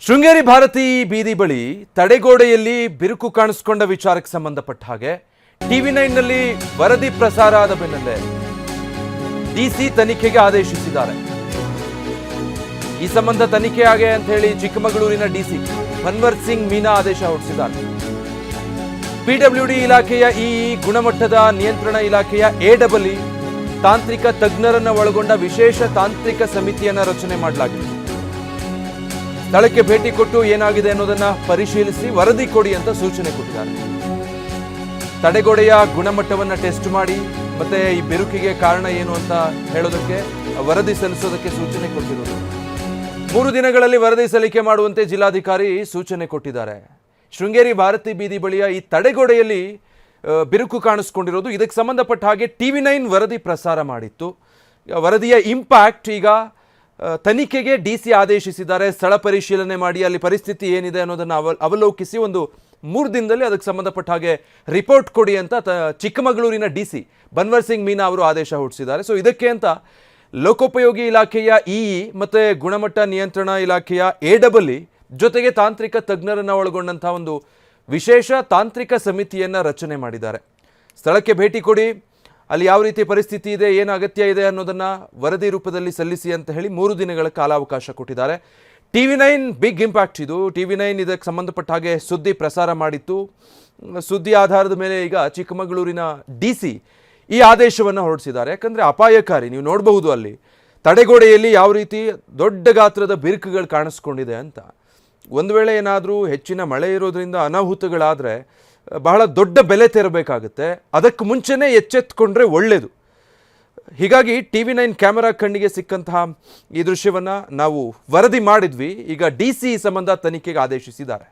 ಶೃಂಗೇರಿ ಭಾರತಿ ಬೀದಿ ಬಳಿ ತಡೆಗೋಡೆಯಲ್ಲಿ ಬಿರುಕು ಕಾಣಿಸಿಕೊಂಡ ವಿಚಾರಕ್ಕೆ ಸಂಬಂಧಪಟ್ಟ ಹಾಗೆ ಟಿವಿ9 ನಲ್ಲಿ ವರದಿ ಪ್ರಸಾರ ಆದ ಬೆನ್ನಲ್ಲೇ ಡಿಸಿ ತನಿಖೆಗೆ ಆದೇಶಿಸಿದ್ದಾರೆ. ಈ ಸಂಬಂಧ ತನಿಖೆ ಆಗೆ ಅಂತ ಹೇಳಿ ಚಿಕ್ಕಮಗಳೂರಿನ ಡಿಸಿ ಮನ್ವರ್ ಸಿಂಗ್ ಮೀನಾ ಆದೇಶ ಹೊರಡಿಸಿದ್ದಾರೆ. ಪಿಡಬ್ಲ್ಯೂಡಿ ಇಲಾಖೆಯ ಗುಣಮಟ್ಟದ ನಿಯಂತ್ರಣ ಇಲಾಖೆಯ ಎಡಬ್ಲ್ಯೂ ತಾಂತ್ರಿಕ ತಜ್ಞರನ್ನು ಒಳಗೊಂಡ ವಿಶೇಷ ತಾಂತ್ರಿಕ ಸಮಿತಿಯನ್ನು ರಚನೆ ಮಾಡಲಾಗಿದೆ. ಸ್ಥಳಕ್ಕೆ ಭೇಟಿ ಕೊಟ್ಟು ಏನಾಗಿದೆ ಅನ್ನೋದನ್ನ ಪರಿಶೀಲಿಸಿ ವರದಿ ಕೊಡಿ ಅಂತ ಸೂಚನೆ ಕೊಟ್ಟಿದ್ದಾರೆ. ತಡೆಗೋಡೆಯ ಗುಣಮಟ್ಟವನ್ನ ಟೆಸ್ಟ್ ಮಾಡಿ ಮತ್ತೆ ಈ ಬಿರುಕಿಗೆ ಕಾರಣ ಏನು ಅಂತ ಹೇಳೋದಕ್ಕೆ ವರದಿ ಸಲ್ಲಿಸೋದಕ್ಕೆ ಸೂಚನೆ ಕೊಟ್ಟಿರೋದು. 3 ದಿನಗಳಲ್ಲಿ ವರದಿ ಸಲ್ಲಿಕೆ ಮಾಡುವಂತೆ ಜಿಲ್ಲಾಧಿಕಾರಿ ಸೂಚನೆ ಕೊಟ್ಟಿದ್ದಾರೆ. ಶೃಂಗೇರಿ ಭಾರತಿ ಬೀದಿ ಬಳಿಯ ಈ ತಡೆಗೋಡೆಯಲ್ಲಿ ಬಿರುಕು ಕಾಣಿಸ್ಕೊಂಡಿರೋದು, ಇದಕ್ಕೆ ಸಂಬಂಧಪಟ್ಟ ಹಾಗೆ ಟಿವಿ9 ವರದಿ ಪ್ರಸಾರ ಮಾಡಿತ್ತು. ವರದಿಯ ಇಂಪ್ಯಾಕ್ಟ್ ಈಗ ತನಿಖೆಗೆ ಡಿಸಿ ಆದೇಶಿಸಿದ್ದಾರೆ. ಸ್ಥಳ ಪರಿಶೀಲನೆ ಮಾಡಿ ಅಲ್ಲಿ ಪರಿಸ್ಥಿತಿ ಏನಿದೆ ಅನ್ನೋದನ್ನು ಅವಲೋಕಿಸಿ ಒಂದು 3 ದಿನದಲ್ಲಿ ಅದಕ್ಕೆ ಸಂಬಂಧಪಟ್ಟ ಹಾಗೆ ರಿಪೋರ್ಟ್ ಕೊಡಿ ಅಂತ ಚಿಕ್ಕಮಗಳೂರಿನ ಡಿಸಿ ಮನ್ವರ್ ಸಿಂಗ್ ಮೀನಾ ಅವರು ಆದೇಶ ಹೊರಡಿಸಿದ್ದಾರೆ. ಸೊ ಇದಕ್ಕೆ ಅಂತ ಲೋಕೋಪಯೋಗಿ ಇಲಾಖೆಯ ಮತ್ತು ಗುಣಮಟ್ಟ ನಿಯಂತ್ರಣ ಇಲಾಖೆಯ ಎಡಬ್ಲ್ಯೂ ಜೊತೆಗೆ ತಾಂತ್ರಿಕ ತಜ್ಞರನ್ನು ಒಳಗೊಂಡಂತಹ ಒಂದು ವಿಶೇಷ ತಾಂತ್ರಿಕ ಸಮಿತಿಯನ್ನು ರಚನೆ ಮಾಡಿದ್ದಾರೆ. ಸ್ಥಳಕ್ಕೆ ಭೇಟಿ ಕೊಡಿ, ಅಲ್ಲಿ ಯಾವ ರೀತಿ ಪರಿಸ್ಥಿತಿ ಇದೆ, ಏನು ಅಗತ್ಯ ಇದೆ ಅನ್ನೋದನ್ನು ವರದಿ ರೂಪದಲ್ಲಿ ಸಲ್ಲಿಸಿ ಅಂತ ಹೇಳಿ 3 ದಿನಗಳ ಕಾಲಾವಕಾಶ ಕೊಟ್ಟಿದ್ದಾರೆ. ಟಿವಿ9 ಬಿಗ್ ಇಂಪ್ಯಾಕ್ಟ್ ಇದು. ಟಿವಿ9 ಇದಕ್ಕೆ ಸಂಬಂಧಪಟ್ಟ ಹಾಗೆ ಸುದ್ದಿ ಪ್ರಸಾರ ಮಾಡಿತ್ತು. ಸುದ್ದಿ ಆಧಾರದ ಮೇಲೆ ಈಗ ಚಿಕ್ಕಮಗಳೂರಿನ ಡಿಸಿ ಈ ಆದೇಶವನ್ನು ಹೊರಡಿಸಿದ್ದಾರೆ. ಯಾಕಂದರೆ ಅಪಾಯಕಾರಿ, ನೀವು ನೋಡಬಹುದು ಅಲ್ಲಿ ತಡೆಗೋಡೆಯಲ್ಲಿ ಯಾವ ರೀತಿ ದೊಡ್ಡ ಗಾತ್ರದ ಬಿರುಕುಗಳು ಕಾಣಿಸ್ಕೊಂಡಿದೆ ಅಂತ. ಒಂದು ವೇಳೆ ಏನಾದರೂ ಹೆಚ್ಚಿನ ಮಳೆ ಇರೋದ್ರಿಂದ ಅನಾಹುತಗಳಾದರೆ ಬಹಳ ದೊಡ್ಡ ಬೆಲೆ ತೆರಬೇಕಾಗುತ್ತೆ. ಅದಕ್ಕೆ ಮುಂಚೆನೇ ಎಚ್ಚೆತ್ತುಕೊಂಡ್ರೆ ಒಳ್ಳೆಯದು. ಹೀಗಾಗಿ ಟಿವಿ9 ಕ್ಯಾಮೆರಾ ಕಣ್ಣಿಗೆ ಸಿಕ್ಕಂತಹ ಈ ದೃಶ್ಯವನ್ನು ನಾವು ವರದಿ ಮಾಡಿದ್ವಿ. ಈಗ ಡಿಸಿ ಸಂಬಂಧ ತನಿಖೆಗೆ ಆದೇಶಿಸಿದ್ದಾರೆ.